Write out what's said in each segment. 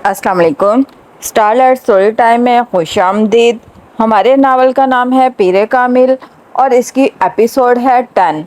السلام علیکم۔ Star light story time میں خوش آمدید۔ ہمارے ناول کا نام ہے پیر کامل اور اس کی ایپیسوڈ ہے 10۔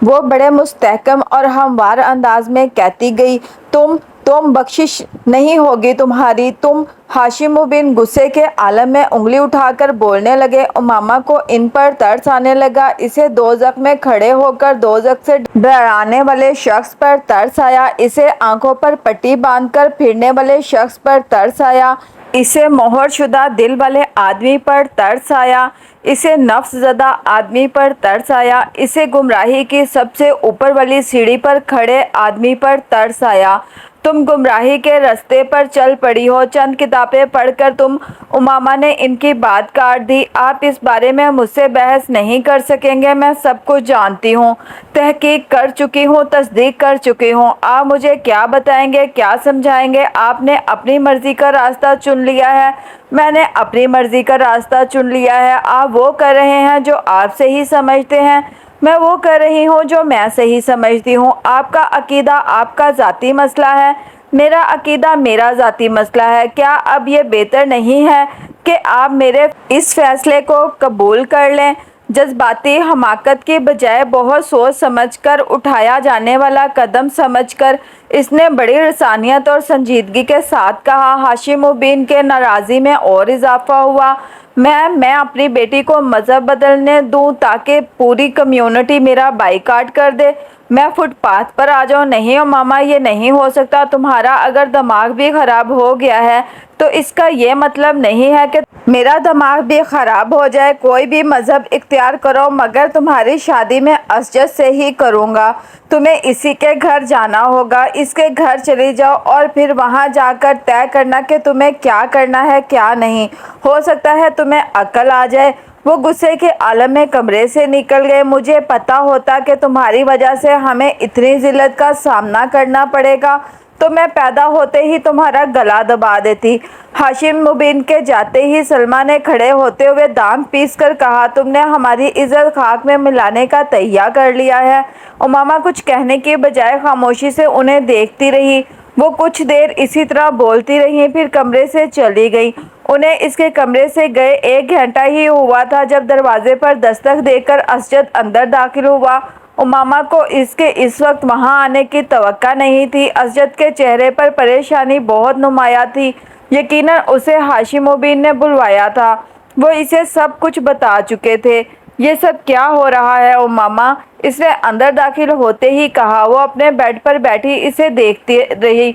وہ بڑے مستحکم اور ہموار انداز میں کہتی گئی، تم بخشش نہیں ہوگی تمہاری، تم۔ ہاشم بن غصے کے عالم میں انگلی اٹھا کر بولنے لگے۔ امامہ کو ان پر ترس آنے لگا۔ اسے دوزخ میں کھڑے ہو کر دوزخ سے ڈرانے والے شخص پر ترس آیا، اسے آنکھوں پر پٹی باندھ کر پھرنے والے شخص پر ترس آیا، اسے مہر شدہ دل والے آدمی پر ترس آیا، اسے نفس زدہ آدمی پر ترس آیا، اسے گمراہی کی سب سے اوپر والی سیڑھی پر کھڑے آدمی پر ترس آیا۔ تم گمراہی کے رستے پر چل پڑی ہو، چند کتابیں پڑھ کر تم۔ امامہ نے ان کی بات کاٹ دی۔ آپ اس بارے میں مجھ سے بحث نہیں کر سکیں گے، میں سب کچھ جانتی ہوں، تحقیق کر چکی ہوں، تصدیق کر چکی ہوں۔ آپ مجھے کیا بتائیں گے، کیا سمجھائیں گے؟ آپ نے اپنی مرضی کا راستہ چن لیا ہے، میں نے اپنی مرضی کا راستہ چن لیا ہے۔ آپ وہ کر رہے ہیں جو آپ صحیح سمجھتے ہیں، میں وہ کر رہی ہوں جو میں صحیح سمجھتی ہوں۔ آپ کا عقیدہ آپ کا ذاتی مسئلہ ہے، میرا عقیدہ میرا ذاتی مسئلہ ہے۔ کیا اب یہ بہتر نہیں ہے کہ آپ میرے اس فیصلے کو قبول کر لیں؟ جذباتی حماقت کی بجائے بہت سوچ سمجھ کر اٹھایا جانے والا قدم سمجھ کر اس نے بڑی رسانیت اور سنجیدگی کے ساتھ کہا۔ ہاشم بن کے ناراضی میں اور اضافہ ہوا۔ میں اپنی بیٹی کو مذہب بدلنے دوں تاکہ پوری کمیونٹی میرا بائیکاٹ کر دے، میں فٹ پاتھ پر آ جاؤں؟ نہیں امامہ، یہ نہیں ہو سکتا۔ تمہارا اگر دماغ بھی خراب ہو گیا ہے تو اس کا یہ مطلب نہیں ہے کہ میرا دماغ بھی خراب ہو جائے۔ کوئی بھی مذہب اختیار کرو، مگر تمہاری شادی میں اسجد سے ہی کروں گا۔ تمہیں اسی کے گھر جانا ہوگا، اس کے گھر چلی جاؤ اور پھر وہاں جا کر طے کرنا کہ تمہیں کیا کرنا ہے کیا نہیں۔ ہو سکتا ہے تمہیں عقل آ جائے۔ وہ غصے کے عالم میں کمرے سے نکل گئے۔ مجھے پتا ہوتا کہ تمہاری وجہ سے ہمیں اتنی ذلت کا سامنا کرنا پڑے گا تو میں پیدا ہوتے ہی تمہارا گلا دبا دیتی۔ ہاشم بن کے جاتے ہی سلمہ نے کھڑے ہوتے ہوئے دانت پیس کر کہا، تم نے ہماری عزت خاک میں ملانے کا تہیہ کر لیا ہے۔ امامہ کچھ کہنے کی بجائے خاموشی سے انہیں دیکھتی رہی۔ وہ کچھ دیر اسی طرح بولتی رہیں، پھر کمرے سے چلی گئیں۔ انہیں اس کے کمرے سے گئے 1 گھنٹہ ہی ہوا تھا جب دروازے پر دستک دے کر اسجد اندر داخل ہوا۔ امامہ کو اس کے اس وقت وہاں آنے کی توقع نہیں تھی۔ اسجد کے چہرے پر پریشانی بہت نمایاں تھی۔ یقیناً اسے ہاشم بن نے بلوایا تھا، وہ اسے سب کچھ بتا چکے تھے۔ یہ سب کیا ہو رہا ہے امامہ؟ اس نے اندر داخل ہوتے ہی کہا۔ وہ اپنے بیڈ پر بیٹھی اسے دیکھتی رہی۔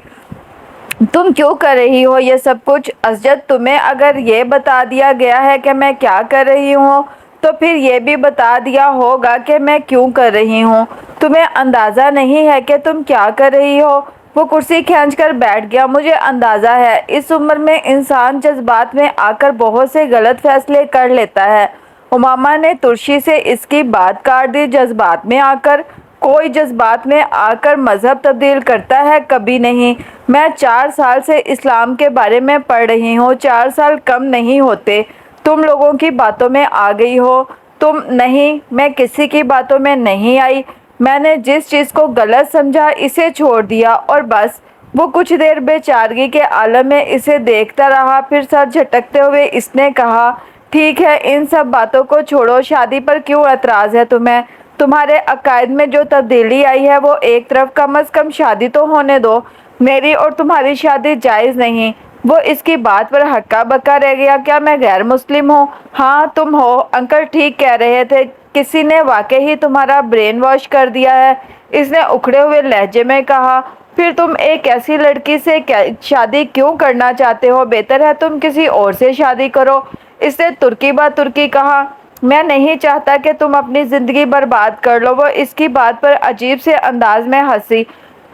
تم کیوں کر رہی ہو یہ سب کچھ؟ اسجد، تمہیں اگر یہ بتا دیا گیا ہے کہ میں کیا کر رہی ہوں تو پھر یہ بھی بتا دیا ہوگا کہ میں کیوں کر رہی ہوں۔ تمہیں اندازہ نہیں ہے کہ تم کیا کر رہی ہو؟ وہ کرسی کھینچ کر بیٹھ گیا۔ مجھے اندازہ ہے، اس عمر میں انسان جذبات میں آ کر بہت سے غلط فیصلے کر لیتا ہے۔ امامہ نے ترشی سے اس کی بات کاٹ دی۔ جذبات میں آ کر؟ کوئی جذبات میں آ کر مذہب تبدیل کرتا ہے؟ کبھی نہیں۔ میں 4 سال سے اسلام کے بارے میں پڑھ رہی ہوں، 4 سال کم نہیں ہوتے۔ تم لوگوں کی باتوں میں آ گئی ہو۔ تم نہیں، میں کسی کی باتوں میں نہیں آئی۔ میں نے جس چیز کو غلط سمجھا اسے چھوڑ دیا اور بس۔ وہ کچھ دیر بے چارگی کے عالم میں اسے دیکھتا رہا، پھر سر جھٹکتے ہوئے اس نے کہا، ٹھیک ہے، ان سب باتوں کو چھوڑو۔ شادی پر کیوں اعتراض ہے تمہیں؟ تمہارے عقائد میں جو تبدیلی آئی ہے وہ ایک طرف، کم از کم شادی تو ہونے دو۔ میری اور تمہاری شادی جائز نہیں۔ وہ اس کی بات پر ہکا بکا رہ گیا۔ کیا میں غیر مسلم ہوں؟ ہاں تم ہو، انکل ٹھیک کہہ رہے تھے، کسی نے واقعی ہی تمہارا برین واش کر دیا ہے، اس نے اکھڑے ہوئے لہجے میں کہا۔ پھر تم ایک ایسی لڑکی سے شادی کیوں کرنا چاہتے ہو؟ بہتر ہے تم کسی اور سے شادی کرو، اس نے ترکی بہ ترکی کہا۔ میں نہیں چاہتا کہ تم اپنی زندگی برباد کر لو۔ وہ اس کی بات پر عجیب سے انداز میں ہنسی۔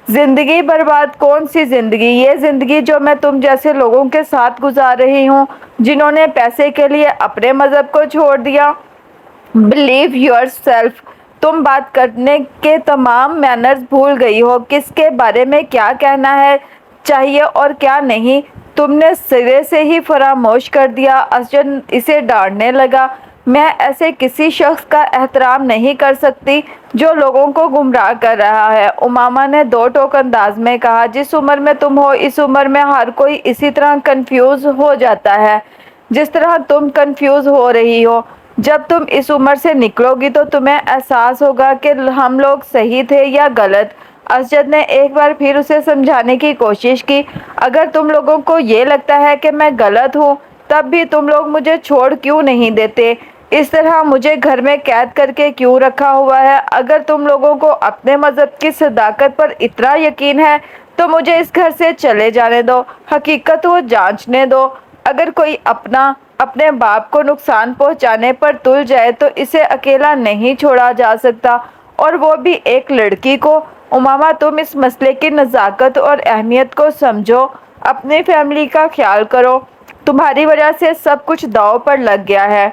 زندگی برباد؟ کون سی زندگی؟ یہ زندگی جو میں تم جیسے لوگوں کے ساتھ گزار رہی ہوں، جنہوں نے پیسے کے لیے اپنے مذہب کو چھوڑ دیا۔ Blue your self. تم بات کرنے کے تمام مینرز بھول گئی ہو، کس کے بارے میں کیا کہنا ہے چاہیے اور کیا نہیں، تم نے سرے سے ہی فراموش کر دیا۔ اسجد اسے ڈانٹنے لگا، میں ایسے کسی شخص کا احترام نہیں کر سکتی جو لوگوں کو گمراہ کر رہا ہے۔ امامہ نے دو ٹوک انداز میں کہا، جس عمر میں تم ہو اس عمر میں ہر کوئی اسی طرح کنفیوز ہو جاتا ہے جس طرح تم کنفیوز ہو رہی ہو۔ جب تم اس عمر سے نکلو گی تو تمہیں احساس ہوگا کہ ہم لوگ صحیح تھے یا غلط۔ اسجد نے ایک بار پھر اسے سمجھانے کی کوشش کی، اگر تم لوگوں کو یہ لگتا ہے کہ میں غلط ہوں تب بھی تم لوگ مجھے چھوڑ کیوں نہیں دیتے؟ اس طرح مجھے گھر میں قید کر کے کیوں رکھا ہوا ہے؟ اگر تم لوگوں کو اپنے مذہب کی صداقت پر اتنا یقین ہے تو مجھے اس گھر سے چلے جانے دو، حقیقت کو جانچنے دو۔ اگر کوئی اپنے باپ کو نقصان پہنچانے پر تل جائے تو اسے اکیلا نہیں چھوڑا جا سکتا، اور وہ بھی ایک لڑکی کو۔ امامہ، تم اس مسئلے کی نزاکت اور اہمیت کو سمجھو، اپنی فیملی کا خیال کرو۔ تمہاری وجہ سے سب کچھ داؤ پر لگ گیا ہے،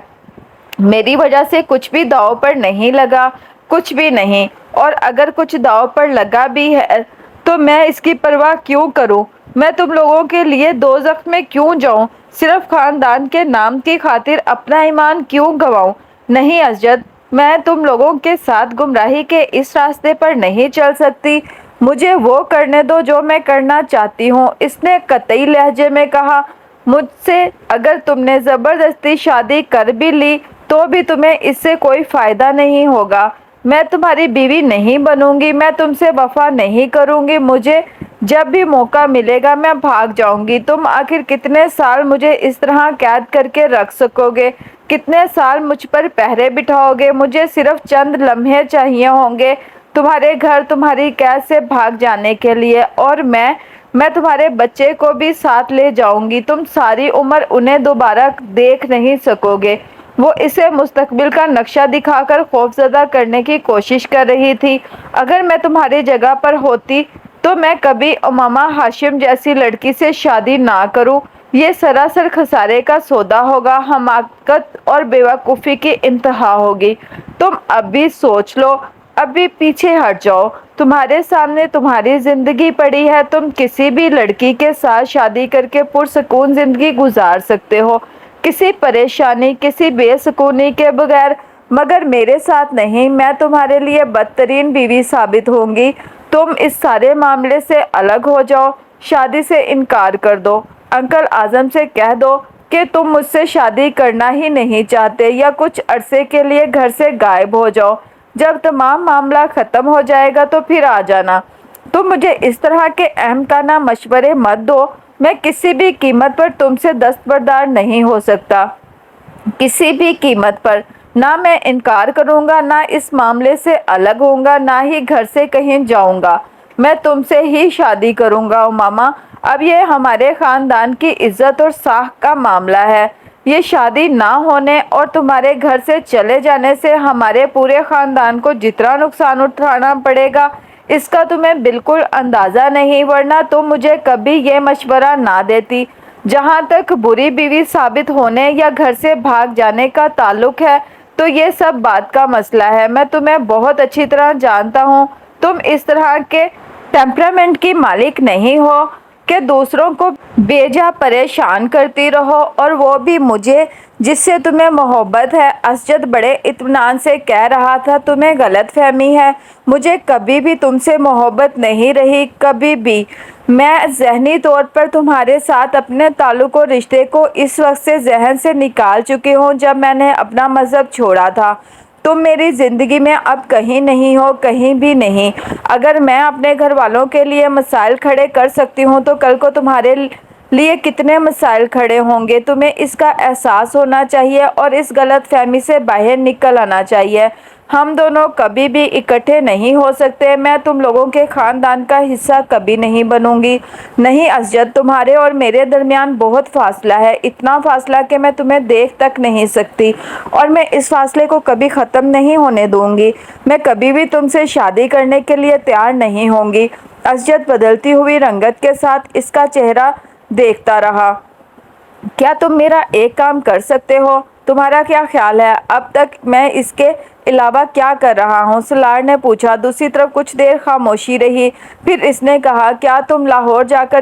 میری وجہ سے کچھ بھی داؤ پر نہیں لگا، کچھ بھی نہیں۔ اور اگر کچھ داؤ پر لگا بھی ہے تو میں اس کی پرواہ کیوں کروں؟ میں تم لوگوں کے لیے دوزخ میں کیوں جاؤں؟ صرف خاندان کے نام کی خاطر اپنا ایمان کیوں گنواؤں؟ نہیں اسجد، میں تم لوگوں کے ساتھ گمراہی کے اس راستے پر نہیں چل سکتی۔ مجھے وہ کرنے دو جو میں کرنا چاہتی ہوں، اس نے قطعی لہجے میں کہا۔ مجھ سے اگر تم نے زبردستی شادی کر بھی لی تو بھی تمہیں اس سے کوئی فائدہ نہیں ہوگا۔ میں تمہاری بیوی نہیں بنوں گی، میں تم سے وفا نہیں کروں گی، مجھے جب بھی موقع ملے گا میں بھاگ جاؤں گی۔ تم آخر کتنے سال مجھے اس طرح قید کر کے رکھ سکو گے؟ کتنے سال مجھ پر پہرے بٹھاؤ گے؟ مجھے صرف چند لمحے چاہیے ہوں گے تمہارے گھر، تمہاری قید سے بھاگ جانے کے لیے، اور میں تمہارے بچے کو بھی ساتھ لے جاؤں گی۔ تم ساری عمر انہیں دوبارہ دیکھ نہیں سکو گے۔ وہ اسے مستقبل کا نقشہ دکھا کر خوفزدہ کرنے کی کوشش کر رہی تھی۔ اگر میں تمہاری جگہ پر ہوتی تو میں کبھی امامہ ہاشم جیسی لڑکی سے شادی نہ کروں۔ یہ سراسر خسارے کا سودا ہوگا، حماقت اور بیوقوفی کی انتہا ہوگی۔ تم اب بھی سوچ لو، اب بھی پیچھے ہٹ جاؤ۔ تمہارے سامنے تمہاری زندگی پڑی ہے، تم کسی بھی لڑکی کے ساتھ شادی کر کے پرسکون زندگی گزار سکتے ہو، کسی پریشانی، کسی بے سکونی کے بغیر، مگر میرے ساتھ نہیں۔ میں تمہارے لیے بدترین بیوی ثابت ہوں گی۔ تم اس سارے معاملے سے الگ ہو جاؤ، شادی سے انکار کر دو، انکل اعظم سے کہہ دو کہ تم مجھ سے شادی کرنا ہی نہیں چاہتے، یا کچھ عرصے کے لیے گھر سے غائب ہو جاؤ۔ جب تمام معاملہ ختم ہو جائے گا تو پھر آ جانا۔ تم مجھے اس طرح کے احمقانہ مشورے مت دو، میں کسی بھی قیمت پر تم سے دستبردار نہیں ہو سکتا، کسی بھی قیمت پر۔ نہ میں انکار کروں گا، نہ اس معاملے سے الگ ہوں گا، نہ ہی گھر سے کہیں جاؤں گا۔ میں تم سے ہی شادی کروں گا امامہ۔ اب یہ ہمارے خاندان کی عزت اور ساکھ کا معاملہ ہے۔ یہ شادی نہ ہونے اور تمہارے گھر سے چلے جانے سے ہمارے پورے خاندان کو جتنا نقصان اٹھانا پڑے گا اس کا تمہیں بالکل اندازہ نہیں، ورنہ تم مجھے کبھی یہ مشورہ نہ دیتی۔ جہاں تک بری بیوی ثابت ہونے یا گھر سے بھاگ جانے کا تعلق ہے تو یہ سب بات کا مسئلہ ہے۔ میں تمہیں بہت اچھی طرح جانتا ہوں، تم اس طرح کے ٹیمپرامنٹ کی مالک نہیں ہو کہ دوسروں کو بے جا پریشان کرتی رہو، اور وہ بھی مجھے جس سے تمہیں محبت ہے۔ اسجد بڑے اطمینان سے کہہ رہا تھا، تمہیں غلط فہمی ہے، مجھے کبھی بھی تم سے محبت نہیں رہی، کبھی بھی۔ میں ذہنی طور پر تمہارے ساتھ اپنے تعلق و رشتے کو اس وقت سے ذہن سے نکال چکی ہوں جب میں نے اپنا مذہب چھوڑا تھا۔ تم میری زندگی میں اب کہیں نہیں ہو، کہیں بھی نہیں۔ اگر میں اپنے گھر والوں کے لیے مسائل کھڑے کر سکتی ہوں تو کل کو تمہارے لیے کتنے مسائل کھڑے ہوں گے، تمہیں اس کا احساس ہونا چاہیے اور اس غلط فہمی سے باہر نکل آنا چاہیے۔ ہم دونوں کبھی بھی اکٹھے نہیں ہو سکتے، میں تم لوگوں کے خاندان کا حصہ کبھی نہیں بنوں گی۔ نہیں اسجد، تمہارے اور میرے درمیان بہت فاصلہ ہے، اتنا فاصلہ کہ میں تمہیں دیکھ تک نہیں سکتی، اور میں اس فاصلے کو کبھی ختم نہیں ہونے دوں گی۔ میں کبھی بھی تم سے شادی کرنے کے لیے تیار نہیں ہوں گی۔ اسجد بدلتی ہوئی رنگت کے ساتھ اس کا چہرہ دیکھتا رہا۔ کیا تم میرا ایک کام کر سکتے ہو؟ تمہارا کیا خیال ہے؟ اب تک میں اس کے علاوہ کیا کر رہا ہوں؟ سالار نے پوچھا۔ دوسری طرف کچھ دیر خاموشی رہی، پھر اس نے کہا، کیا تم لاہور جا کر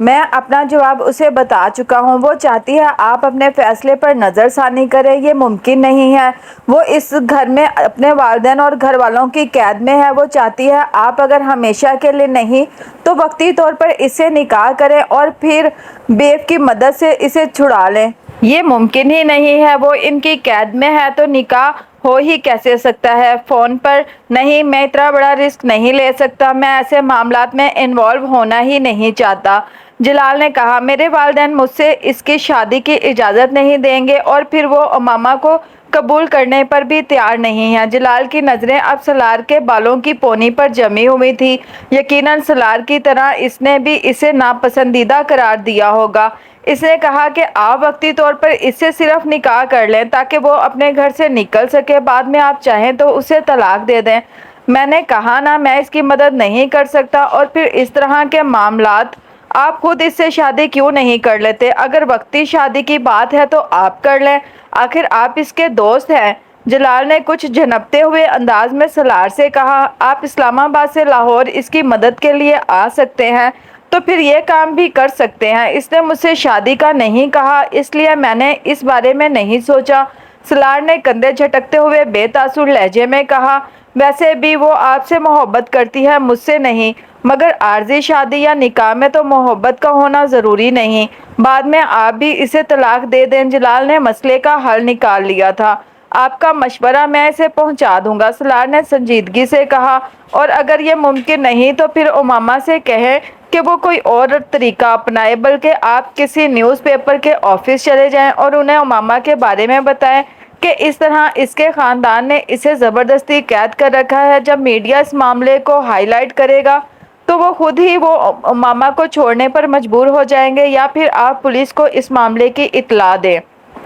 میں اپنا جواب اسے بتا چکا ہوں۔ وہ چاہتی ہے آپ اپنے فیصلے پر نظر ثانی کریں، یہ ممکن نہیں ہے۔ وہ اس گھر میں اپنے والدین اور گھر والوں کی قید میں ہے۔ وہ چاہتی ہے آپ اگر ہمیشہ کے لیے نہیں تو وقتی طور پر اس سے نکاح کریں اور پھر بیف کی مدد سے اسے چھڑا لیں۔ یہ ممکن ہی نہیں ہے، وہ ان کی قید میں ہے تو نکاح ہو ہی کیسے سکتا ہے؟ فون پر نہیں، میں اتنا بڑا رسک نہیں لے سکتا، میں ایسے معاملات میں انوالو ہونا ہی نہیں چاہتا۔ جلال نے کہا، میرے والدین مجھ سے اس کی شادی کی اجازت نہیں دیں گے اور پھر وہ امامہ کو قبول کرنے پر بھی تیار نہیں ہیں۔ جلال کی نظریں اب سالار کے بالوں کی پونی پر جمی ہوئی تھی۔ یقیناً سالار کی طرح اس نے بھی اسے ناپسندیدہ قرار دیا ہوگا۔ اس نے کہا کہ آپ وقتی طور پر اس سے صرف نکاح کر لیں تاکہ وہ اپنے گھر سے نکل سکے، بعد میں آپ چاہیں تو اسے طلاق دے دیں۔ میں نے کہا نا، میں اس کی مدد نہیں کر سکتا، اور پھر اس طرح کے معاملات آپ خود اس سے شادی کیوں نہیں کر لیتے؟ اگر وقتی شادی کی بات ہے تو آپ کر لیں، آخر آپ اس کے دوست ہیں۔ جلال نے کچھ جھنپتے ہوئے انداز میں سالار سے کہا، آپ اسلام آباد سے لاہور اس کی مدد کے لیے آ سکتے ہیں تو پھر یہ کام بھی کر سکتے ہیں۔ اس نے مجھ سے شادی کا نہیں کہا، اس لیے میں نے اس بارے میں نہیں سوچا۔ سالار نے کندھے جھٹکتے ہوئے بے تاثر لہجے میں کہا، ویسے بھی وہ آپ سے محبت کرتی ہے، مجھ سے نہیں، مگر عارضی شادی یا نکاح میں تو محبت کا ہونا ضروری نہیں، بعد میں آپ بھی اسے طلاق دے دیں۔ جلال نے مسئلے کا حل نکال لیا تھا۔ آپ کا مشورہ میں اسے پہنچا دوں گا، سالار نے سنجیدگی سے کہا، اور اگر یہ ممکن نہیں تو پھر امامہ سے کہیں کہ وہ کوئی اور طریقہ اپنائے، بلکہ آپ کسی نیوز پیپر کے آفس چلے جائیں اور انہیں امامہ کے بارے میں بتائیں کہ اس طرح اس کے خاندان نے اسے زبردستی قید کر رکھا ہے۔ جب میڈیا اس معاملے کو ہائی لائٹ کرے گا تو وہ خود ہی وہ امامہ کو چھوڑنے پر مجبور ہو جائیں گے، یا پھر آپ پولیس کو اس معاملے کی اطلاع دیں۔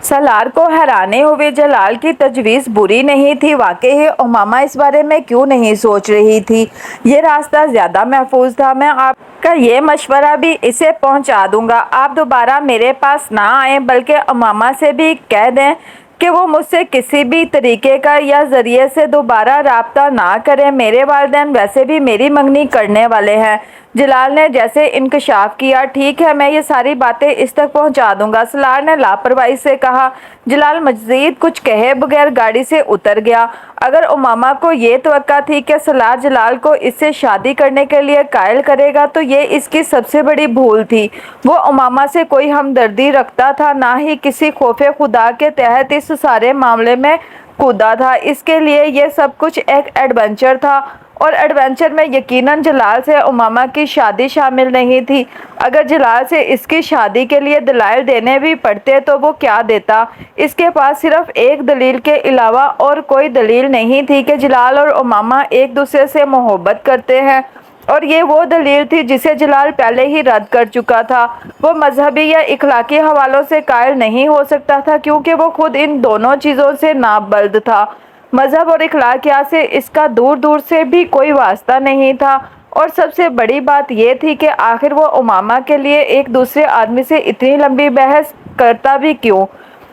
سالار کو حیرانی ہوئی، جلال کی تجویز بری نہیں تھی، واقعی امامہ اس بارے میں کیوں نہیں سوچ رہی تھی؟ یہ راستہ زیادہ محفوظ تھا۔ میں آپ کا یہ مشورہ بھی اسے پہنچا دوں گا۔ آپ دوبارہ میرے پاس نہ آئیں، بلکہ امامہ سے بھی کہہ دیں کہ وہ مجھ سے کسی بھی طریقے کا یا ذریعے سے دوبارہ رابطہ نہ کریں، میرے والدین ویسے بھی میری منگنی کرنے والے ہیں۔ جلال نے جیسے انکشاف کیا، ٹھیک ہے، میں یہ ساری باتیں اس تک پہنچا دوں گا، سالار نے لاپرواہی سے کہا۔ جلال مزید کچھ کہے بغیر گاڑی سے اتر گیا۔ اگر امامہ کو یہ توقع تھی کہ سالار جلال کو اس سے شادی کرنے کے لیے قائل کرے گا تو یہ اس کی سب سے بڑی بھول تھی۔ وہ امامہ سے کوئی ہمدردی رکھتا تھا، نہ ہی کسی خوف خدا کے تحت اس سارے معاملے میں کودا تھا۔ اس کے لیے یہ سب کچھ ایک ایڈونچر تھا، اور ایڈونچر میں یقیناً جلال سے امامہ کی شادی شامل نہیں تھی۔ اگر جلال سے اس کی شادی کے لیے دلائل دینے بھی پڑتے تو وہ کیا دیتا؟ اس کے پاس صرف ایک دلیل کے علاوہ اور کوئی دلیل نہیں تھی کہ جلال اور امامہ ایک دوسرے سے محبت کرتے ہیں، اور یہ وہ دلیل تھی جسے جلال پہلے ہی رد کر چکا تھا۔ وہ مذہبی یا اخلاقی حوالوں سے قائل نہیں ہو سکتا تھا کیونکہ وہ خود ان دونوں چیزوں سے نابلد تھا۔ مذہب اور اخلاقیات سے اس کا دور دور سے بھی کوئی واسطہ نہیں تھا، اور سب سے بڑی بات یہ تھی کہ آخر وہ امامہ کے لیے ایک دوسرے آدمی سے اتنی لمبی بحث کرتا بھی کیوں؟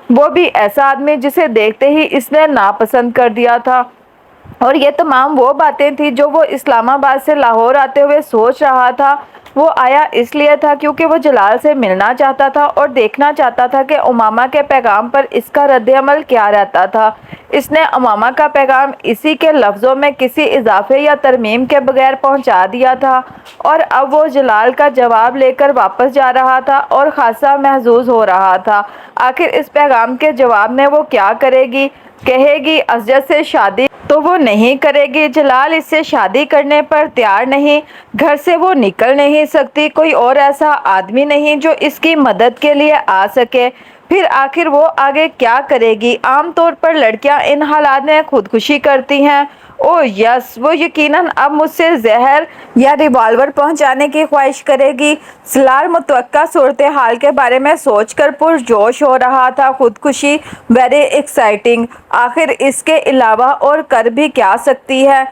وہ بھی ایسا آدمی جسے دیکھتے ہی اس نے ناپسند کر دیا تھا۔ اور یہ تمام وہ باتیں تھیں جو وہ اسلام آباد سے لاہور آتے ہوئے سوچ رہا تھا۔ وہ آیا اس لیے تھا کیونکہ وہ جلال سے ملنا چاہتا تھا اور دیکھنا چاہتا تھا کہ امامہ کے پیغام پر اس کا رد عمل کیا رہتا تھا۔ اس نے امامہ کا پیغام اسی کے لفظوں میں کسی اضافے یا ترمیم کے بغیر پہنچا دیا تھا، اور اب وہ جلال کا جواب لے کر واپس جا رہا تھا اور خاصا محظوظ ہو رہا تھا۔ آخر اس پیغام کے جواب میں وہ کیا کرے گی؟ کہے گی اسجد سے شادی تو وہ نہیں کرے گی، جلال اس سے شادی کرنے پر تیار نہیں، گھر سے وہ نکل نہیں سکتی، کوئی اور ایسا آدمی نہیں جو اس کی مدد کے لیے آ سکے، پھر آخر وہ آگے کیا کرے گی؟ عام طور پر لڑکیاں ان حالات میں خودکشی کرتی ہیں۔ اوہ یس، وہ یقیناً اب مجھ سے زہر یا ریوالور پہنچانے کی خواہش کرے گی۔ سالار متوقع صورتحال کے بارے میں سوچ کر پرجوش ہو رہا تھا۔ خودکشی، ویری ایکسائٹنگ، آخر اس کے علاوہ اور کر بھی کیا سکتی ہے؟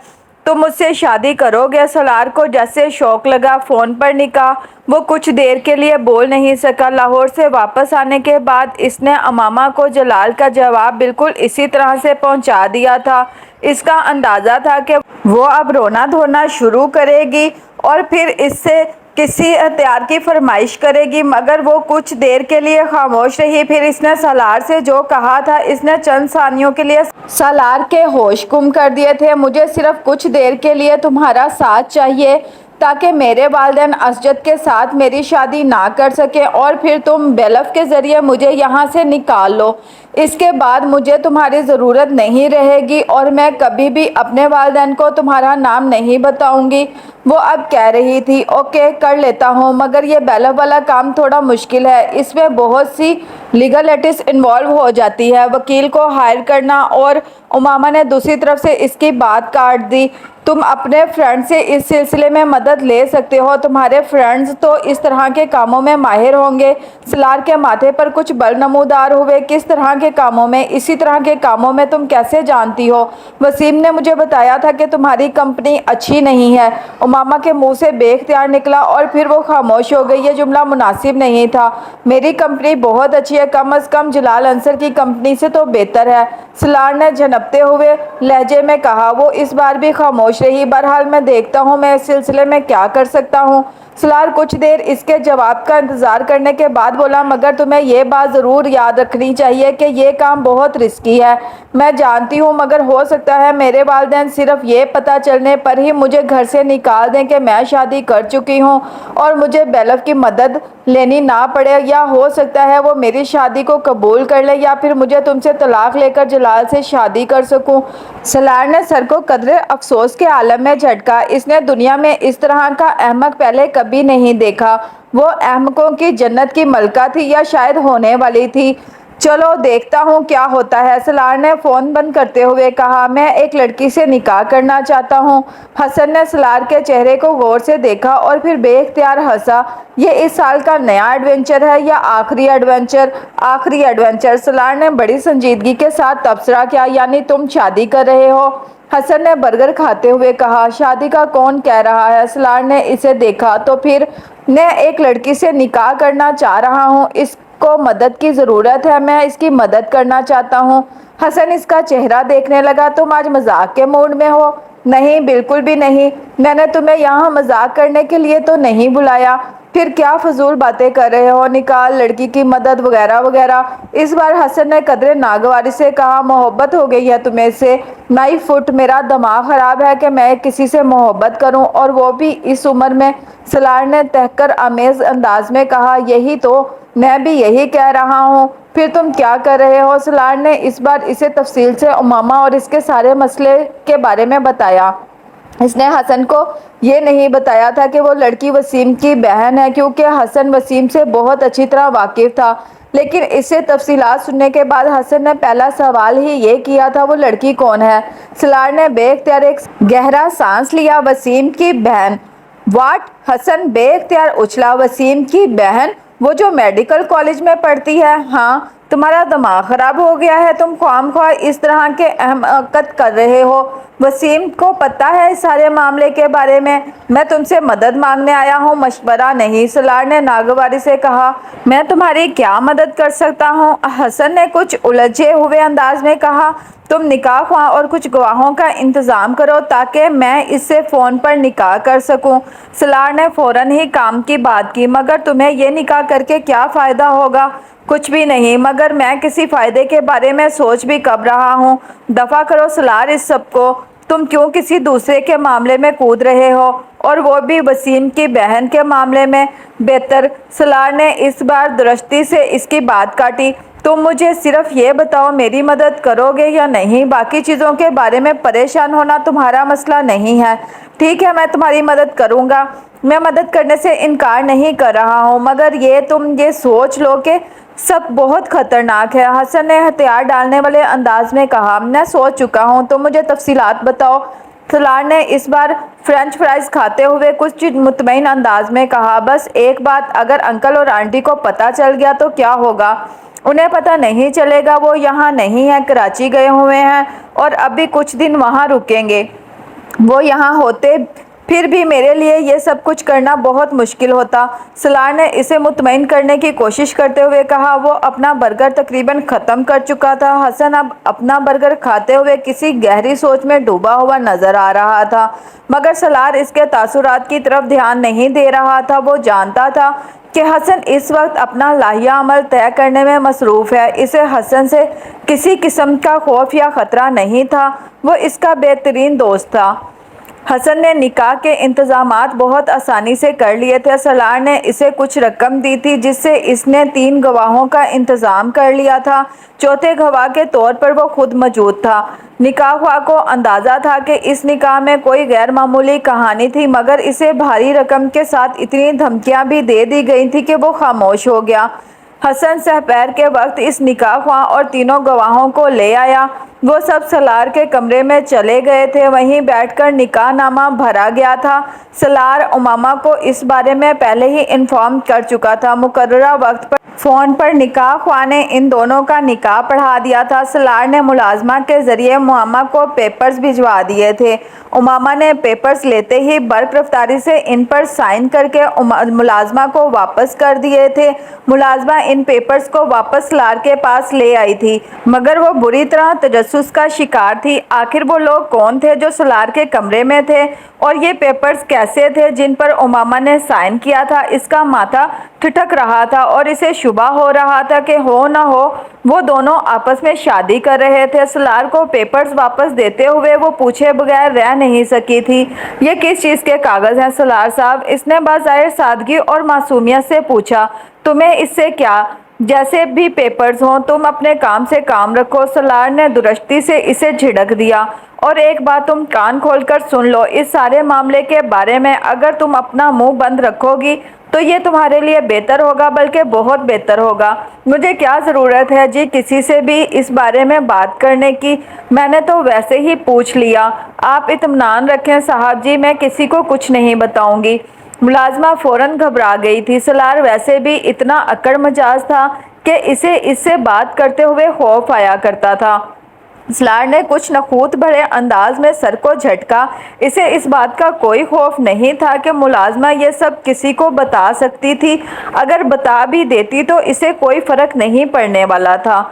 تم مجھ سے شادی کرو گے؟ سالار کو جیسے شوق لگا، فون پر نکاح۔ وہ کچھ دیر کے لیے بول نہیں سکا۔ لاہور سے واپس آنے کے بعد اس نے امامہ کو جلال کا جواب بالکل اسی طرح سے پہنچا دیا تھا۔ اس کا اندازہ تھا کہ وہ اب رونا دھونا شروع کرے گی اور پھر اس سے کسی ہتھیار کی فرمائش کرے گی، مگر وہ کچھ دیر کے لیے خاموش رہی۔ پھر اس نے سالار سے جو کہا تھا اس نے چند ثانیوں کے لیے سالار کے ہوش گم کر دیے تھے۔ مجھے صرف کچھ دیر کے لیے تمہارا ساتھ چاہیے تاکہ میرے والدین اسجد کے ساتھ میری شادی نہ کر سکیں، اور پھر تم بیلف کے ذریعے مجھے یہاں سے نکال لو۔ اس کے بعد مجھے تمہاری ضرورت نہیں رہے گی اور میں کبھی بھی اپنے والدین کو تمہارا نام نہیں بتاؤں گی۔ وہ اب کہہ رہی تھی اوکے کر لیتا ہوں، مگر یہ بیلف والا کام تھوڑا مشکل ہے، اس میں بہت سی لیگلٹیز انوالو ہو جاتی ہے، وکیل کو ہائر کرنا۔ اور امامہ نے دوسری طرف سے اس کی بات کاٹ دی۔ تم اپنے فرینڈ سے اس سلسلے میں مدد لے سکتے ہو، تمہارے فرینڈز تو اس طرح کے کاموں میں ماہر ہوں گے۔ سالار کے ماتھے پر کچھ بل نمودار ہوئے۔ کس طرح کے کاموں میں؟ اسی طرح کے کاموں میں؟ تم کیسے جانتی ہو؟ وسیم نے مجھے بتایا تھا کہ تمہاری کمپنی اچھی نہیں ہے۔ امامہ کے منہ سے بے اختیار نکلا اور پھر وہ خاموش ہو گئی۔ یہ جملہ مناسب نہیں تھا۔ میری کمپنی بہت اچھی ہے، کم از کم جلال انصر کی کمپنی سے تو بہتر ہے، سالار نے جھنپتے ہوئے لہجے میں کہا۔ وہ اس بار بھی خاموش رہی۔ بہرحال میں دیکھتا ہوں میں اس سلسلے میں کیا کر سکتا ہوں۔ سالار کچھ دیر اس کے جواب کا انتظار کرنے کے بعد بولا، مگر تمہیں یہ بات ضرور یاد رکھنی چاہیے کہ یہ کام بہت رسکی ہے۔ میں جانتی ہوں، مگر ہو سکتا ہے میرے والدین صرف یہ پتہ چلنے پر ہی مجھے گھر سے نکال دیں کہ میں شادی کر چکی ہوں اور مجھے بیلف کی مدد لینی نہ پڑے، یا ہو سکتا ہے وہ میری شادی کو قبول کر لیں یا پھر مجھے تم سے طلاق لے کر جلال سے شادی کر سکوں۔ سالار نے سر کو قدرے افسوس کے عالم میں جھٹکا۔ اس نے دنیا میں اس طرح کا احمق پہلے کبھی نہیں دیکھا۔ وہ احمقوں کی جنت کی ملکہ تھی یا شاید ہونے والی تھی۔ چلو دیکھتا ہوں کیا ہوتا ہے، سالار نے فون بند کرتے ہوئے کہا۔ میں ایک لڑکی سے نکاح کرنا چاہتا ہوں۔ حسن نے سالار کے چہرے کو غور سے دیکھا اور پھر بے اختیار ہنسا۔ یہ اس سال کا نیا ایڈونچر ہے یا آخری ایڈونچر؟ آخری ایڈونچر، سالار نے بڑی سنجیدگی کے ساتھ تبصرہ کیا۔ یعنی تم شادی کر رہے ہو؟ حسن نے برگر کھاتے ہوئے کہا۔ شادی کا کون کہہ رہا ہے؟ سالار نے اسے دیکھا۔ تو پھر میں ایک لڑکی سے نکاح کرنا چاہ رہا ہوں، اس کو مدد کی ضرورت ہے، میں اس کی مدد کرنا چاہتا ہوں۔ حسن اس کا چہرہ دیکھنے لگا۔ تم آج مذاق کے موڈ میں ہو؟ نہیں بالکل بھی نہیں، میں نے تمہیں یہاں مذاق کرنے کے لیے تو نہیں بلایا۔ پھر کیا فضول باتیں کر رہے ہو؟ نکاح، لڑکی کی مدد وغیرہ وغیرہ۔ اس بار حسن نے قدرے ناگواری سے کہا۔ محبت ہو گئی ہے تمہیں سے؟ مائی فٹ، میرا دماغ خراب ہے کہ میں کسی سے محبت کروں اور وہ بھی اس عمر میں، سالار نے تحقیر آمیز انداز میں کہا۔ یہی تو میں بھی یہی کہہ رہا ہوں۔ پھر تم کیا کر رہے ہو؟ سالار نے اس بار اسے تفصیل سے امامہ اور اس کے سارے مسئلے کے بارے میں بتایا۔ اس نے حسن کو یہ نہیں بتایا تھا کہ وہ لڑکی وسیم کی بہن ہے، کیونکہ حسن وسیم سے بہت اچھی طرح واقف تھا، لیکن اس سے تفصیلات سننے کے بعد حسن نے پہلا سوال ہی یہ کیا تھا، وہ لڑکی کون ہے؟ سالار نے بے اختیار ایک گہرا سانس لیا۔ وسیم کی بہن؟ واٹ؟ حسن بے اختیار اچھلا۔ وسیم کی بہن؟ وہ جو میڈیکل کالج میں پڑھتی ہے؟ ہاں۔ تمہارا دماغ خراب ہو گیا ہے، تم خواہ مخواہ اس طرح کے احمقات کر رہے ہو۔ وسیم کو پتہ ہے اس سارے معاملے کے بارے میں؟ میں تم سے مدد مانگنے آیا ہوں، مشورہ نہیں، سالار نے ناگواری سے کہا۔ میں تمہاری کیا مدد کر سکتا ہوں؟ حسن نے کچھ الجھے ہوئے انداز میں کہا۔ تم نکاح خواہ اور کچھ گواہوں کا انتظام کرو تاکہ میں اس سے فون پر نکاح کر سکوں۔ سالار نے فوراً ہی کام کی بات کی۔ مگر تمہیں یہ نکاح کر کے کیا فائدہ ہوگا؟ کچھ بھی نہیں، مگر میں کسی فائدے کے بارے میں سوچ بھی کب رہا ہوں۔ دفع کرو سالار اس سب کو، تم کیوں کسی دوسرے کے معاملے میں کود رہے ہو، اور وہ بھی وسیم کی بہن کے معاملے میں؟ بہتر، سالار نے اس بار درستی سے اس کی بات کاٹی۔ تم مجھے صرف یہ بتاؤ میری مدد کرو گے یا نہیں؟ باقی چیزوں کے بارے میں پریشان ہونا تمہارا مسئلہ نہیں ہے۔ ٹھیک ہے میں تمہاری مدد کروں گا، میں مدد کرنے سے انکار نہیں کر رہا ہوں، مگر تم یہ سوچ لو کہ سب بہت خطرناک ہے، حسن نے ہتھیار ڈالنے والے انداز میں کہا۔ میں سوچ چکا ہوں، تم مجھے تفصیلات بتاؤ، سالار نے اس بار فرینچ فرائز کھاتے ہوئے کچھ مطمئن انداز میں کہا۔ بس ایک بات، اگر انکل اور آنٹی کو پتہ چل گیا تو کیا ہوگا؟ انہیں پتہ نہیں چلے گا، وہ یہاں نہیں ہیں، کراچی گئے ہوئے ہیں اور اب بھی کچھ دن وہاں رکیں گے۔ وہ یہاں ہوتے پھر بھی میرے لیے یہ سب کچھ کرنا بہت مشکل ہوتا۔ سالار نے اسے مطمئن کرنے کی کوشش کرتے ہوئے کہا۔ وہ اپنا برگر تقریباً ختم کر چکا تھا۔ حسن اب اپنا برگر کھاتے ہوئے کسی گہری سوچ میں ڈوبا ہوا نظر آ رہا تھا، مگر سالار اس کے تاثرات کی طرف دھیان نہیں دے رہا تھا۔ وہ جانتا تھا کہ حسن اس وقت اپنا لائحہ عمل طے کرنے میں مصروف ہے۔ اسے حسن سے کسی قسم کا خوف یا خطرہ نہیں تھا، وہ اس کا بہترین دوست تھا۔ حسن نے نکاح کے انتظامات بہت آسانی سے کر لیے تھے۔ سالار نے اسے کچھ رقم دی تھی جس سے اس نے 3 گواہوں کا انتظام کر لیا تھا۔ چوتھے گواہ کے طور پر وہ خود موجود تھا۔ نکاح خواہ کو اندازہ تھا کہ اس نکاح میں کوئی غیر معمولی کہانی تھی، مگر اسے بھاری رقم کے ساتھ اتنی دھمکیاں بھی دے دی گئی تھیں کہ وہ خاموش ہو گیا۔ حسن سحر کے وقت اس نکاح خواہ اور 3 گواہوں کو لے آیا۔ وہ سب سالار کے کمرے میں چلے گئے تھے۔ وہیں بیٹھ کر نکاح نامہ بھرا گیا تھا۔ سالار امامہ کو اس بارے میں پہلے ہی انفارم کر چکا تھا۔ مقررہ وقت پر فون پر نکاح خواہ نے ان دونوں کا نکاح پڑھا دیا تھا۔ سالار نے ملازمہ کے ذریعے امامہ کو پیپرز بھجوا دیے تھے۔ امامہ نے پیپرز لیتے ہی برق رفتاری سے ان پر سائن کر کے ملازمہ کو واپس کر دیے تھے۔ ملازمہ ان پیپرز کو واپس سالار کے پاس لے آئی تھی، مگر وہ بری طرح تجسس کا شکار تھی۔ آخر وہ لوگ کون تھے جو سالار کے کمرے میں تھے، اور یہ پیپرز کیسے تھے جن پر امامہ نے سائن کیا تھا؟ اس کا ماتھا ٹھٹک رہا تھا اور اسے شبہ ہو رہا تھا کہ ہو نہ ہو وہ دونوں آپس میں شادی کر رہے تھے۔ سالار کو پیپرز واپس دیتے ہوئے وہ پوچھے بغیر رہ نہیں سکی تھی۔ یہ کس چیز کے کاغذ ہیں سالار صاحب؟ اس نے بظاہر سادگی اور معصومیت سے پوچھا۔ تمہیں اس سے کیا؟ جیسے بھی پیپرز ہوں، تم اپنے کام سے کام رکھو۔ سالار نے درستی سے اسے جھڑک دیا۔ اور ایک بات تم کان کھول کر سن لو، اس سارے معاملے کے بارے میں اگر تم اپنا منہ بند رکھو گی تو یہ تمہارے لیے بہتر ہوگا، بلکہ بہت بہتر ہوگا۔ مجھے کیا ضرورت ہے جی کسی سے بھی اس بارے میں بات کرنے کی؟ میں نے تو ویسے ہی پوچھ لیا۔ آپ اطمینان رکھیں صاحب جی، میں کسی کو کچھ نہیں بتاؤں گی۔ ملازمہ فوراً گھبرا گئی تھی۔ سالار ویسے بھی اتنا اکڑ مزاج تھا کہ اسے اس سے بات کرتے ہوئے خوف آیا کرتا تھا۔ سالار نے کچھ نخوت بھرے انداز میں سر کو جھٹکا۔ اسے اس بات کا کوئی خوف نہیں تھا کہ ملازمہ یہ سب کسی کو بتا سکتی تھی۔ اگر بتا بھی دیتی تو اسے کوئی فرق نہیں پڑنے والا تھا۔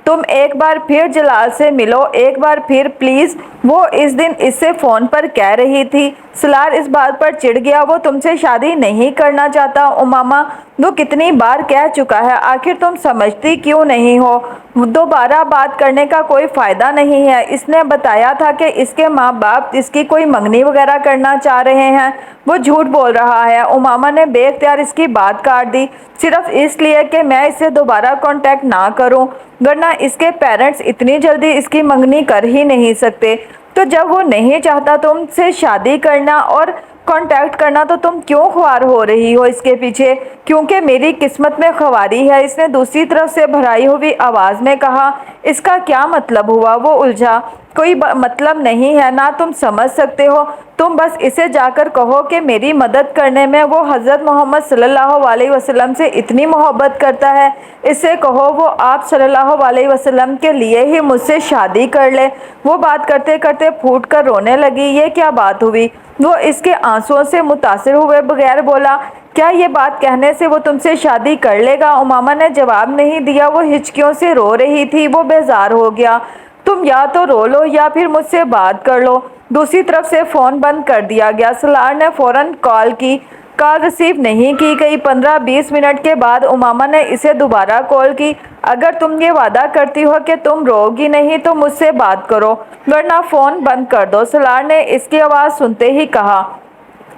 تم ایک بار پھر جلال سے ملو، ایک بار پھر پلیز، وہ اس دن اس سے فون پر کہہ رہی تھی۔ سالار اس بات پر چڑ گیا۔ وہ تم سے شادی نہیں کرنا چاہتا امامہ، وہ کتنی بار کہہ چکا ہے، آخر تم سمجھتی کیوں نہیں ہو؟ دوبارہ بات کرنے کا کوئی فائدہ نہیں ہے۔ اس نے بتایا تھا کہ اس کے ماں باپ اس کی کوئی منگنی وغیرہ کرنا چاہ رہے ہیں، وہ جھوٹ بول رہا ہے۔ امامہ نے بے اختیار اس کی بات کاٹ دی۔ صرف اس لیے کہ میں اسے دوبارہ کانٹیکٹ نہ کروں، ورنہ اس کے پیرنٹس اتنی جلدی اس کی منگنی کر ہی نہیں سکتے۔ تو جب وہ نہیں چاہتا تم سے شادی کرنا اور کانٹیکٹ کرنا تو تم کیوں خوار ہو رہی ہو اس کے پیچھے؟ کیونکہ میری قسمت میں خواری ہے، اس نے دوسری طرف سے بھرائی ہوئی آواز میں کہا۔ اس کا کیا مطلب ہوا؟ وہ الجھا۔ کوئی مطلب نہیں ہے، نہ تم سمجھ سکتے ہو۔ تم بس اسے جا کر کہو کہ میری مدد کرنے میں وہ حضرت محمد صلی اللہ علیہ وسلم سے اتنی محبت کرتا ہے، اس سے کہو وہ آپ صلی اللہ علیہ وسلم کے لیے ہی مجھ سے شادی کر لے۔ وہ بات کرتے کرتے پھوٹ کر رونے لگی۔ یہ کیا بات ہوئی؟ وہ اس کے آنسوؤں سے متاثر ہوئے بغیر بولا۔ کیا یہ بات کہنے سے وہ تم سے شادی کر لے گا؟ امامہ نے جواب نہیں دیا۔ وہ ہچکیوں سے رو رہی تھی۔ وہ بیزار ہو گیا۔ تم یا تو رو لو یا پھر مجھ سے بات کر لو۔ دوسری طرف سے فون بند کر دیا گیا۔ سالار نے فوراً کال کی۔ کال ریسیو نہیں کی گئی۔ 15-20 منٹ کے بعد امامہ نے اسے دوبارہ کال کی۔ اگر تم یہ وعدہ کرتی ہو کہ تم رو گی نہیں تو مجھ سے بات کرو، ورنہ فون بند کر دو، سالار نے اس کی آواز سنتے ہی کہا۔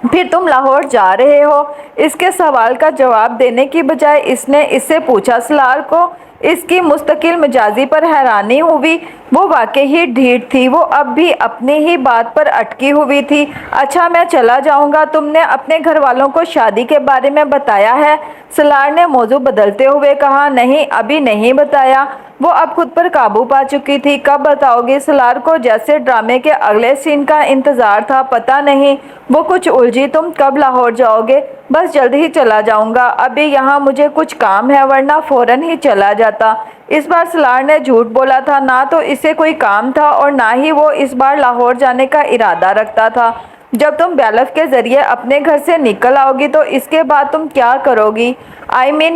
پھر تم لاہور جا رہے ہو؟ اس کے سوال کا جواب دینے کی بجائے اس نے اس سے پوچھا۔ سالار کو اس کی مستقل مزاجی پر حیرانی ہوئی۔ وہ واقعی ہی ڈھیٹ تھی۔ وہ اب بھی اپنی ہی بات پر اٹکی ہوئی تھی۔ اچھا میں چلا جاؤں گا۔ تم نے اپنے گھر والوں کو شادی کے بارے میں بتایا ہے؟ سالار نے موضوع بدلتے ہوئے کہا۔ نہیں، ابھی نہیں بتایا۔ وہ اب خود پر قابو پا چکی تھی۔ کب بتاؤ گی؟ سالار کو جیسے ڈرامے کے اگلے سین کا انتظار تھا۔ پتہ نہیں، وہ کچھ الجھی۔ تم کب لاہور جاؤ گے؟ بس جلد ہی چلا جاؤں گا، ابھی یہاں مجھے کچھ کام ہے، ورنہ فوراً ہی چلا جاتا۔ اس بار سالار نے جھوٹ بولا تھا۔ نہ تو اسے کوئی کام تھا اور نہ ہی وہ اس بار لاہور جانے کا ارادہ رکھتا تھا۔ جب تم بیلف کے ذریعے اپنے گھر سے نکل آؤ گی تو اس کے بعد تم کیا کرو گی؟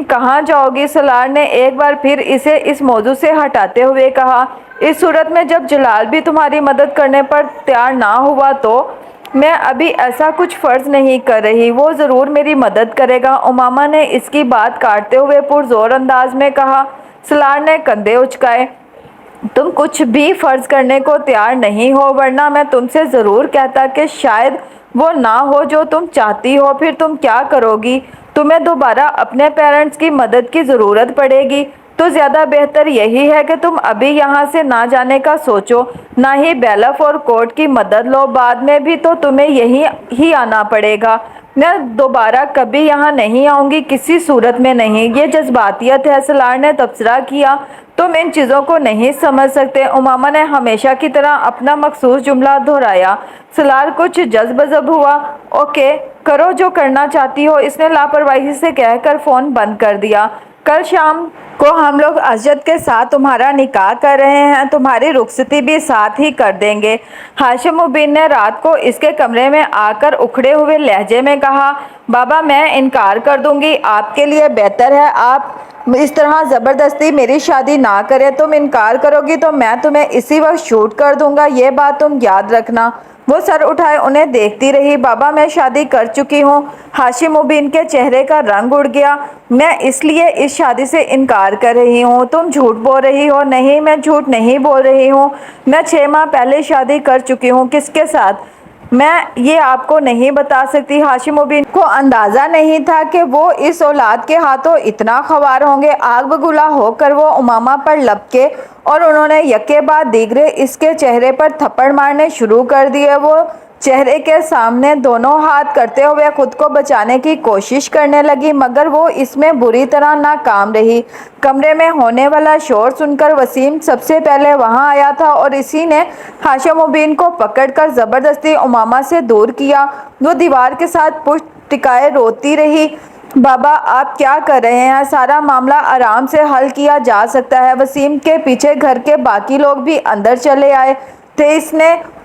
کہاں جاؤ گی؟ سالار نے ایک بار پھر اسے اس موضوع سے ہٹاتے ہوئے کہا۔ اس صورت میں جب جلال بھی تمہاری مدد کرنے پر تیار نہ ہوا تو میں ابھی ایسا کچھ فرض نہیں کر رہی، وہ ضرور میری مدد کرے گا۔ امامہ نے اس کی بات کاٹتے ہوئے پرزور انداز میں کہا۔ سالار نے کندھے اچکائے۔ تم کچھ بھی فرض کرنے کو تیار نہیں ہو، ورنہ میں تم سے ضرور کہتا کہ شاید وہ نہ ہو جو تم چاہتی ہو۔ پھر تم کیا کرو گی؟ تمہیں دوبارہ اپنے پیرنٹس کی مدد کی ضرورت پڑے گی، تو زیادہ بہتر یہی ہے کہ تم ابھی یہاں سے نہ جانے کا سوچو، نہ ہی بیلف اور کورٹ کی مدد لو۔ بعد میں بھی تو تمہیں یہیں ہی آنا پڑے گا۔ میں دوبارہ کبھی یہاں نہیں آؤں گی، کسی صورت میں نہیں۔ یہ جذباتیت ہے، سالار نے تبصرہ کیا۔ تم ان چیزوں کو نہیں سمجھ سکتے۔ امامہ نے ہمیشہ کی طرح اپنا مخصوص جملہ دہرایا۔ سالار کچھ جذب بذب ہوا۔ اوکے، کرو جو کرنا چاہتی ہو، اس نے لاپرواہی سے کہہ کر فون بند کر دیا۔ کل شام کو ہم لوگ اسجد کے ساتھ تمہارا نکاح کر رہے ہیں، تمہاری رخصتی بھی ساتھ ہی کر دیں گے۔ ہاشم مبین نے رات کو اس کے کمرے میں آ کر اکھڑے ہوئے لہجے میں کہا۔ بابا میں انکار کر دوں گی، آپ کے لیے بہتر ہے آپ اس طرح زبردستی میری شادی نہ کریں۔ تم انکار کرو گی تو میں تمہیں اسی وقت شوٹ کر دوں گا، یہ بات تم یاد رکھنا۔ وہ سر اٹھائے انہیں دیکھتی رہی۔ بابا میں شادی کر چکی ہوں۔ ہاشم مبین کے چہرے کا رنگ اڑ گیا۔ میں اس لیے اس شادی سے انکار کر رہی ہوں۔ تم جھوٹ بول رہی ہو۔ نہیں، میں جھوٹ نہیں بول رہی ہوں۔ میں 6 ماہ پہلے شادی کر چکی ہوں۔ کس کے ساتھ؟ میں یہ آپ کو نہیں بتا سکتی۔ ہاشم مبین کو اندازہ نہیں تھا کہ وہ اس اولاد کے ہاتھوں اتنا خوار ہوں گے۔ آگ بگولا ہو کر وہ امامہ پر لپکے اور انہوں نے یکے بعد دیگرے اس کے چہرے پر تھپڑ مارنے شروع کر دیے۔ وہ چہرے کے سامنے دونوں ہاتھ کرتے ہوئے خود کو بچانے کی کوشش کرنے لگی، مگر وہ اس میں بری طرح ناکام رہی۔ کمرے میں ہونے والا شور سن کر وسیم سب سے پہلے وہاں آیا تھا اور اسی نے ہاشم مبین کو پکڑ کر زبردستی امامہ سے دور کیا۔ وہ دیوار کے ساتھ پشت ٹکائے روتی رہی۔ بابا آپ کیا کر رہے ہیں؟ سارا معاملہ آرام سے حل کیا جا سکتا ہے۔ وسیم کے پیچھے گھر کے باقی لوگ بھی اندر چلے آئے تھے۔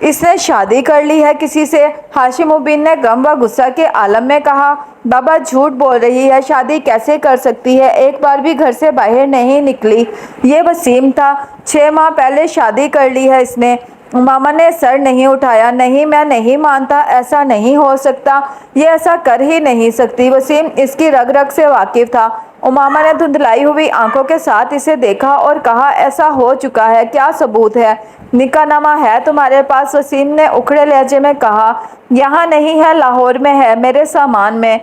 اس نے شادی کر لی ہے کسی سے؟ ہاشم مبین نے غم و غصہ کے عالم میں کہا۔ بابا جھوٹ بول رہی ہے، شادی کیسے کر سکتی ہے؟ ایک بار بھی گھر سے باہر نہیں نکلی۔ یہ وسیم تھا۔ 6 ماہ پہلے شادی کر لی ہے اس نے۔ امامہ نے سر نہیں اٹھایا۔ نہیں، میں نہیں مانتا، ایسا نہیں ہو سکتا، یہ ایسا کر ہی نہیں سکتی۔ وسیم اس کی رگ رگ سے واقف تھا۔ امامہ نے دھندلائی ہوئی آنکھوں کے ساتھ اسے دیکھا اور کہا ایسا ہو چکا ہے، کیا ثبوت ہے؟ نکاح نامہ ہے تمہارے پاس؟ وسیم نے اکھڑے لہجے میں کہا۔ یہاں نہیں ہے، لاہور میں ہے، میرے سامان میں۔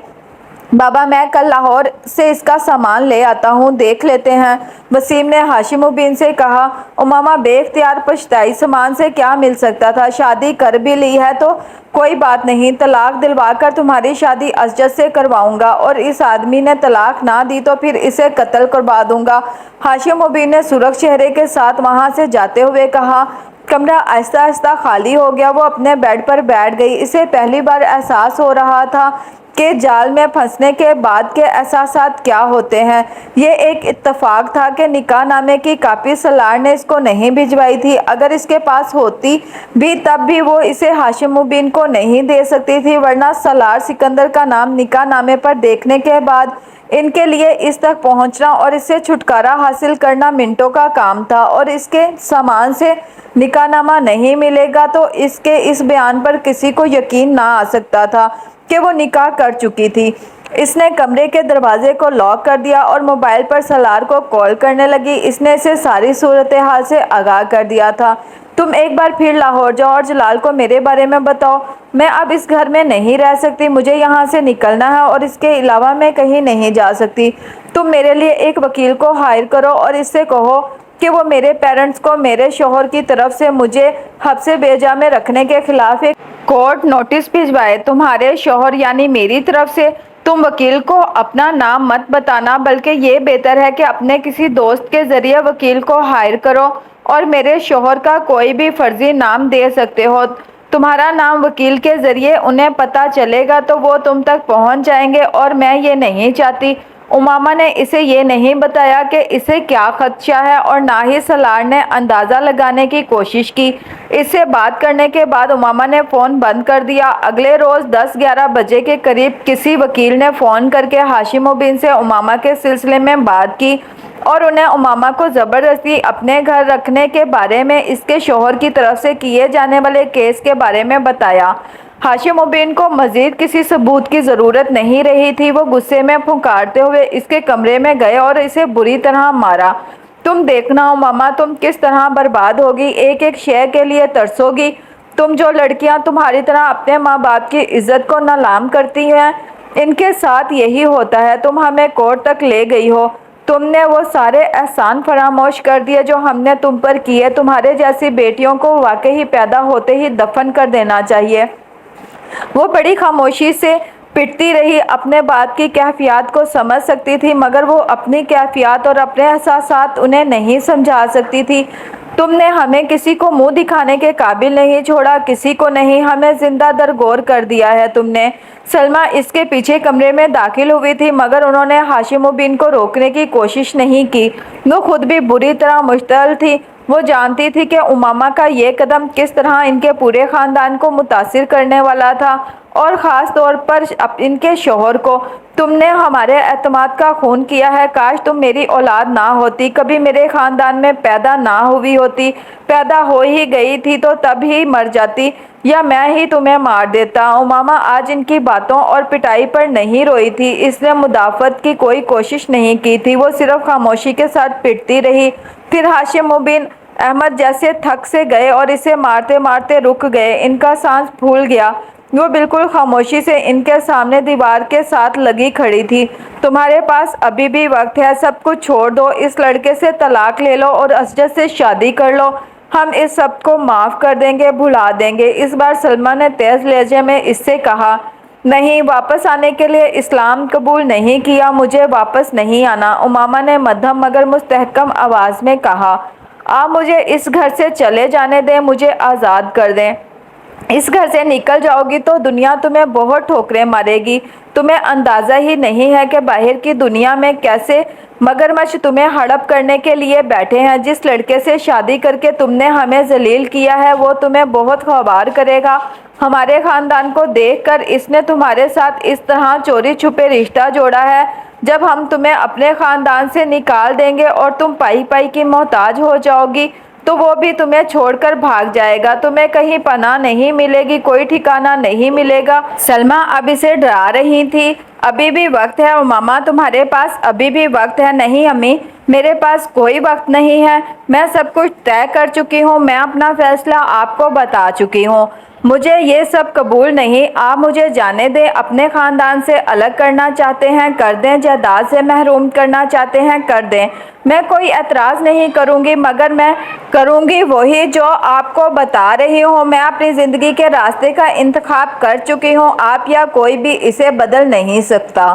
بابا میں کل لاہور سے اس کا سامان لے آتا ہوں، دیکھ لیتے ہیں، وسیم نے ہاشم مبین سے کہا۔ امامہ بے اختیار پچھتائی۔ سامان سے کیا مل سکتا تھا؟ شادی کر بھی لی ہے تو کوئی بات نہیں، طلاق دلوا کر تمہاری شادی اسجد سے کرواؤں گا، اور اس آدمی نے طلاق نہ دی تو پھر اسے قتل کروا دوں گا۔ ہاشم مبین نے سرخ چہرے کے ساتھ وہاں سے جاتے ہوئے کہا۔ کمرہ آہستہ آہستہ خالی ہو گیا۔ وہ اپنے بیڈ پر بیٹھ گئی۔ اسے پہلی بار احساس ہو رہا تھا کہ جال میں پھنسنے کے بعد کے احساسات کیا ہوتے ہیں۔ یہ ایک اتفاق تھا کہ نکاح نامے کی کاپی سالار نے اس کو نہیں بھجوائی تھی۔ اگر اس کے پاس ہوتی بھی تب بھی وہ اسے ہاشم مبین کو نہیں دے سکتی تھی، ورنہ سالار سکندر کا نام نکاح نامے پر دیکھنے کے بعد ان کے لیے اس تک پہنچنا اور اس سے چھٹکارا حاصل کرنا منٹوں کا کام تھا۔ اور اس کے سامان سے نکاح نامہ نہیں ملے گا تو اس کے اس بیان پر کسی کو یقین نہ آ سکتا تھا کہ وہ نکاح کر چکی تھی۔ اس نے کمرے کے دروازے کو لاک کر دیا اور موبائل پر سالار کو کال کرنے لگی۔ اس نے اسے ساری صورتحال سے آگاہ کر دیا تھا۔ تم ایک بار پھر لاہور جاؤ اور جلال کو میرے بارے میں بتاؤ۔ میں اب اس گھر میں نہیں رہ سکتی، مجھے یہاں سے نکلنا ہے اور اس کے علاوہ میں کہیں نہیں جا سکتی۔ تم میرے لیے ایک وکیل کو ہائر کرو اور اس سے کہو کہ وہ میرے پیرنٹس کو میرے شوہر کی طرف سے مجھے حبس بیجا میں رکھنے کے خلاف ایک کورٹ نوٹس بھجوائے۔ تمہارے شوہر یعنی میری طرف سے۔ تم وکیل کو اپنا نام مت بتانا، بلکہ یہ بہتر ہے کہ اپنے کسی دوست کے ذریعے وکیل کو ہائر کرو اور میرے شوہر کا کوئی بھی فرضی نام دے سکتے ہو۔ تمہارا نام وکیل کے ذریعے انہیں پتہ چلے گا تو وہ تم تک پہنچ جائیں گے اور میں یہ نہیں چاہتی۔ امامہ نے اسے یہ نہیں بتایا کہ اسے کیا خدشہ ہے اور نہ ہی سالار نے اندازہ لگانے کی کوشش کی۔ اس سے بات کرنے کے بعد امامہ نے فون بند کر دیا۔ اگلے روز 10-11 بجے کے قریب کسی وکیل نے فون کر کے ہاشم مبین سے امامہ کے سلسلے میں بات کی اور انہیں امامہ کو زبردستی اپنے گھر رکھنے کے بارے میں اس کے شوہر کی طرف سے کیے جانے والے کیس کے بارے میں بتایا۔ ہاشم مبین کو مزید کسی ثبوت کی ضرورت نہیں رہی تھی۔ وہ غصے میں پھنکارتے ہوئے اس کے کمرے میں گئے اور اسے بری طرح مارا۔ تم دیکھنا امامہ، تم کس طرح برباد ہوگی، ایک ایک شے کے لیے ترسو گی۔ تم جو لڑکیاں تمہاری طرح اپنے ماں باپ کی عزت کو نالام کرتی ہیں، ان کے ساتھ یہی ہوتا ہے۔ تم ہمیں کورٹ تک لے گئی ہو، تم نے وہ سارے احسان فراموش کر دیے جو ہم نے تم پر کیے۔ تمہارے جیسی بیٹیوں کو واقعی پیدا ہوتے ہی دفن کر دینا چاہیے۔ وہ بڑی خاموشی سے پٹتی رہی، اپنے بات کی کیفیات کو سمجھ سکتی تھی مگر وہ اپنی کیفیات اور اپنے احساسات انہیں نہیں سمجھا سکتی تھی۔ تم نے ہمیں کسی کو منہ دکھانے کے قابل نہیں چھوڑا، کسی کو نہیں، ہمیں زندہ درگور کر دیا ہے تم نے۔ سلمیٰ اس کے پیچھے کمرے میں داخل ہوئی تھی مگر انہوں نے ہاشم مبین کو روکنے کی کوشش نہیں کی۔ وہ خود بھی بری طرح مشتعل تھی۔ وہ جانتی تھی کہ امامہ کا یہ قدم کس طرح ان کے پورے خاندان کو متاثر کرنے والا تھا اور خاص طور پر ان کے شوہر کو۔ تم نے ہمارے اعتماد کا خون کیا ہے، کاش تم میری اولاد نہ ہوتی، کبھی میرے خاندان میں پیدا نہ ہوئی ہوتی، پیدا ہو ہی گئی تھی تو تب ہی مر جاتی یا میں ہی تمہیں مار دیتا۔ امامہ آج ان کی باتوں اور پٹائی پر نہیں روئی تھی، اس نے مدافعت کی کوئی کوشش نہیں کی تھی، وہ صرف خاموشی کے ساتھ پٹتی رہی۔ پھر ہاشم مبین احمد جیسے تھک سے گئے اور اسے مارتے مارتے رک گئے، ان کا سانس پھول گیا۔ وہ بالکل خاموشی سے ان کے سامنے دیوار کے ساتھ لگی کھڑی تھی۔ تمہارے پاس ابھی بھی وقت ہے، سب کچھ چھوڑ دو، اس لڑکے سے طلاق لے لو اور اسجد سے شادی کر لو، ہم اس سب کو معاف کر دیں گے، بھلا دیں گے۔ اس بار سلمیٰ نے تیز لہجے میں اس سے کہا، نہیں، واپس آنے کے لیے اسلام قبول نہیں کیا، مجھے واپس نہیں آنا۔ امامہ نے مدھم مگر مستحکم آواز میں کہا، آپ مجھے اس گھر سے چلے جانے دیں، مجھے آزاد کر دیں۔ اس گھر سے نکل جاؤ گی تو دنیا تمہیں بہت ٹھوکریں مارے گی۔ تمہیں اندازہ ہی نہیں ہے کہ باہر کی دنیا میں کیسے مگرمچھ تمہیں ہڑپ کرنے کے لیے بیٹھے ہیں۔ جس لڑکے سے شادی کر کے تم نے ہمیں ذلیل کیا ہے وہ تمہیں بہت خوار کرے گا۔ ہمارے خاندان کو دیکھ کر اس نے تمہارے ساتھ اس طرح چوری چھپے رشتہ جوڑا ہے۔ جب ہم تمہیں اپنے خاندان سے نکال دیں گے اور تم پائی پائی کی محتاج ہو جاؤ گی تو وہ بھی تمہیں چھوڑ کر بھاگ جائے گا، تمہیں کہیں پناہ نہیں ملے گی، کوئی ٹھکانہ نہیں ملے گا۔ سلمیٰ اب اسے ڈرا رہی تھی۔ ابھی بھی وقت ہے امامہ، تمہارے پاس ابھی بھی وقت ہے۔ نہیں امی، میرے پاس کوئی وقت نہیں ہے، میں سب کچھ طے کر چکی ہوں، میں اپنا فیصلہ آپ کو بتا چکی ہوں، مجھے یہ سب قبول نہیں، آپ مجھے جانے دیں۔ اپنے خاندان سے الگ کرنا چاہتے ہیں کر دیں، جائیداد سے محروم کرنا چاہتے ہیں کر دیں، میں کوئی اعتراض نہیں کروں گی مگر میں کروں گی وہی جو آپ کو بتا رہی ہوں۔ میں اپنی زندگی کے راستے کا انتخاب کر چکی ہوں، آپ یا کوئی بھی اسے بدل نہیں سکتا۔